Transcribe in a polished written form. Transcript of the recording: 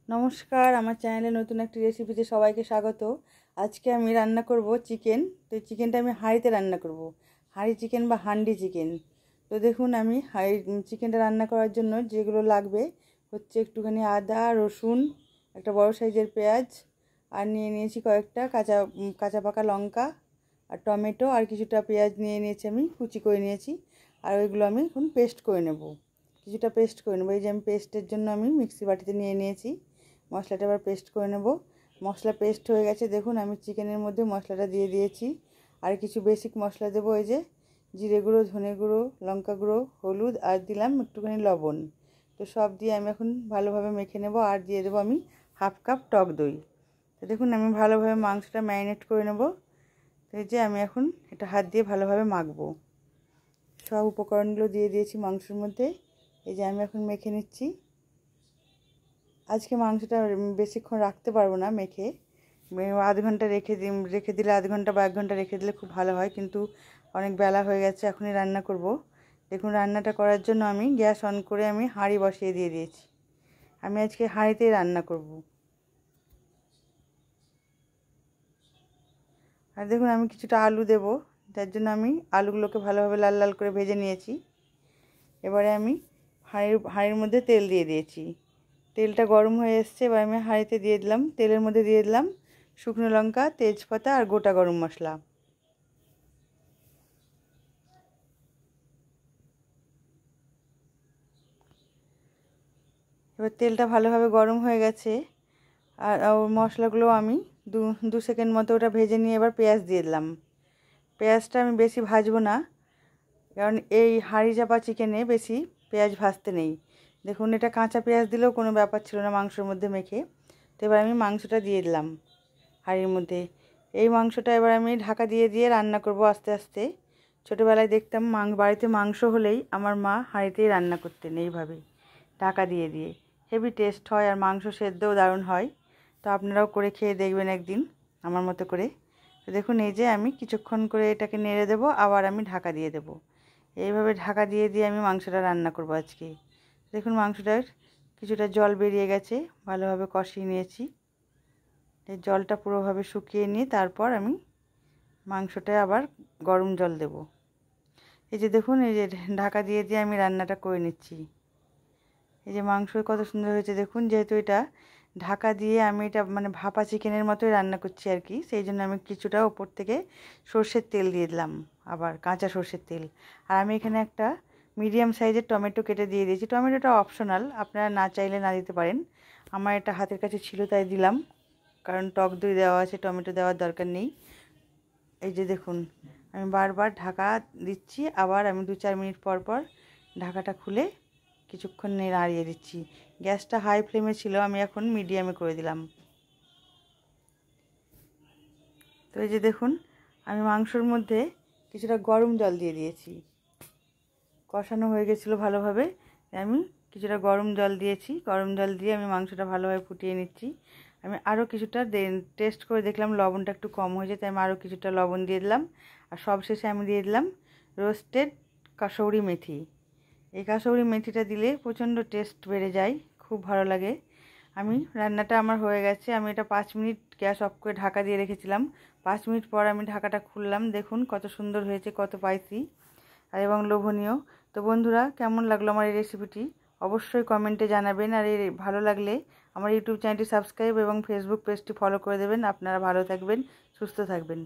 নমস্কার, আমার চ্যানেলে নতুন একটি রেসিপিতে সবাইকে স্বাগত। আজকে আমি রান্না করব চিকেন। তো চিকেনটা আমি হাঁড়িতে রান্না করব, হাঁড়ি চিকেন বা হান্ডি চিকেন। তো দেখুন, আমি চিকেনটা রান্না করার জন্য যেগুলো লাগবে হচ্ছে একটুখানি আদা, রসুন, একটা বড় সাইজের পেঁয়াজ, আর নিয়ে নিয়েছি কয়েকটা কাঁচা পাকা লঙ্কা আর টমেটো, আর কিছুটা পেঁয়াজ নিয়ে নিয়েছি, আমি কুচি করে নিয়েছি। আর ওইগুলো আমি এখন পেস্ট করে নেব, কিছুটা পেস্ট করে নেবো। এই যে আমি পেস্টের জন্য আমি মিক্সি বাটিতে নিয়ে নিয়েছি। মশলাটা এবার পেস্ট করে নেব। মশলা পেস্ট হয়ে গেছে, দেখুন আমি চিকেনের মধ্যে মশলাটা দিয়ে দিয়েছি। আর কিছু বেসিক মশলা দেবো, এই যে জিরে গুঁড়ো, ধনে গুঁড়ো, লঙ্কা গুঁড়ো, হলুদ, আর দিলাম একটুখানি লবণ। তো সব দিয়ে আমি এখন ভালোভাবে মেখে নেব। আর দিয়ে দেবো আমি হাফ কাপ টক দই। তো দেখুন আমি ভালোভাবে মাংসটা ম্যারিনেট করে নেব। তো এই যে আমি এখন এটা হাত দিয়ে ভালোভাবে মাখবো। সব উপকরণগুলো দিয়ে দিয়েছি মাংসের মধ্যে। এই যে আমি এখন মেখে নিচ্ছি। আজকে মাংসটা বেশিক্ষণ রাখতে পারবো না মেখে, আধ ঘন্টা রেখে দিলে, আধ ঘন্টা বা 1 ঘন্টা রেখে দিলে খুব ভালো হয়, কিন্তু অনেক বেলা হয়ে গেছে, এখনই রান্না করব। দেখুন রান্নাটা করার জন্য আমি গ্যাস অন করে আমি হাঁড়ি বসিয়ে দিয়ে দিয়েছি। আমি আজকে হাঁড়িতেই রান্না করব। আর দেখুন আমি কিছুটা আলু দেব, তার জন্য আমি আলুগুলোকে ভালোভাবে লাল লাল করে ভেজে নিয়েছি। এবারে আমি হাঁড়ির মধ্যে তেল দিয়ে দিয়েছি। তেলটা গরম হয়ে এসছে, এবার আমি হাঁড়িতে দিয়ে দিলাম, তেলের মধ্যে দিয়ে দিলাম শুকনো লঙ্কা, তেজপাতা আর গোটা গরম মশলা। এবার তেলটা ভালোভাবে গরম হয়ে গেছে, আর মশলাগুলো আমি দু সেকেন্ড মতো ওটা ভেজে নিয়ে এবার পেঁয়াজ দিয়ে দিলাম। পেঁয়াজটা আমি বেশি ভাজবো না, কারণ এই হাঁড়ি চাপা চিকেনে বেশি পেঁয়াজ ভাজতে নেই। দেখুন এটা কাঁচা পেঁয়াজ দিলেও কোনো ব্যাপার ছিল না মাংসের মধ্যে মেখে। তো এবার আমি মাংসটা দিয়ে দিলাম হাঁড়ির মধ্যে। এই মাংসটা এবার আমি ঢাকা দিয়ে দিয়ে রান্না করব আস্তে আস্তে। ছোটোবেলায় দেখতাম বাড়িতে মাংস হলেই আমার মা হাঁড়িতেই রান্না করতেন, এইভাবে ঢাকা দিয়ে দিয়ে। হেভি টেস্ট হয়, আর মাংস সেদ্ধও দারুণ হয়। তো আপনারাও করে খেয়ে দেখবেন একদিন আমার মতো করে। তো দেখুন এই যে আমি কিছুক্ষণ করে এটাকে নেড়ে দেবো, আবার আমি ঢাকা দিয়ে দেবো। এইভাবে ঢাকা দিয়ে দিয়ে আমি মাংসটা রান্না করব আজকে। দেখুন মাংসটার কিছুটা জল বেরিয়ে গেছে, ভালোভাবে কষিয়ে নিয়েছি। এই জলটা পুরোভাবে শুকিয়ে নিয়ে তারপর আমি মাংসটায় আবার গরম জল দেব। এই যে দেখুন, এই যে ঢাকা দিয়ে দিয়ে আমি রান্নাটা করে নিচ্ছি। এই যে মাংস কত সুন্দর হয়েছে দেখুন। যেহেতু এটা ঢাকা দিয়ে আমি এটা মানে ভাপা চিকেনের মতোই রান্না করছি আর কি, সেই জন্য আমি কিছুটা ওপর থেকে সর্ষের তেল দিয়ে দিলাম, আবার কাঁচা সর্ষের তেল। আর আমি এখানে একটা মিডিয়াম সাইজের টমেটো কেটে দিয়ে দিয়েছি। টমেটোটা অপশনাল, আপনারা না চাইলে না দিতে পারেন। আমার এটা হাতের কাছে ছিল তাই দিলাম, কারণ টক দই দেওয়া আছে, টমেটো দেওয়ার দরকার নেই। এই যে দেখুন আমি বারবার ঢাকা দিচ্ছি, আবার আমি 2-4 মিনিট পর পর ঢাকাটা খুলে কিছুক্ষণ নাড়িয়ে দিচ্ছি। গ্যাসটা হাই ফ্লেমে ছিল, আমি এখন মিডিয়ামে করে দিলাম। তো এই যে দেখুন আমি মাংসর মধ্যে কিছুটা গরম জল দিয়ে দিয়েছি। কষানো হয়ে গেছিলো ভালোভাবে, আমি কিছুটা গরম জল দিয়েছি। গরম জল দিয়ে আমি মাংসটা ভালোভাবে ফুটিয়ে নিচ্ছি। আমি আরও কিছুটা টেস্ট করে দেখলাম লবণটা একটু কম হয়েছে, তাই আমি আরও কিছুটা লবণ দিয়ে দিলাম। আর সবশেষে আমি দিয়ে দিলাম রোস্টেড কাসৌরি মেথি। এই কাসৌরি মেথিটা দিলে প্রচণ্ড টেস্ট বেড়ে যায়, খুব ভালো লাগে। আমি রান্নাটা আমার হয়ে গেছে, আমি এটা 5 মিনিট গ্যাস অফ করে ঢাকা দিয়ে রেখেছিলাম। 5 মিনিট পর আমি ঢাকাটা খুললাম, দেখুন কত সুন্দর হয়েছে, কত স্পাইসি আর এবং লোভনীয়। তো বন্ধুরা, কেমন লাগলো আমার এই রেসিপিটি অবশ্যই কমেন্টে জানাবেন। আর এই ভালো লাগলে আমার ইউটিউব চ্যানেলটি সাবস্ক্রাইব এবং ফেসবুক পেজটি ফলো করে দেবেন। আপনারা ভালো থাকবেন, সুস্থ থাকবেন।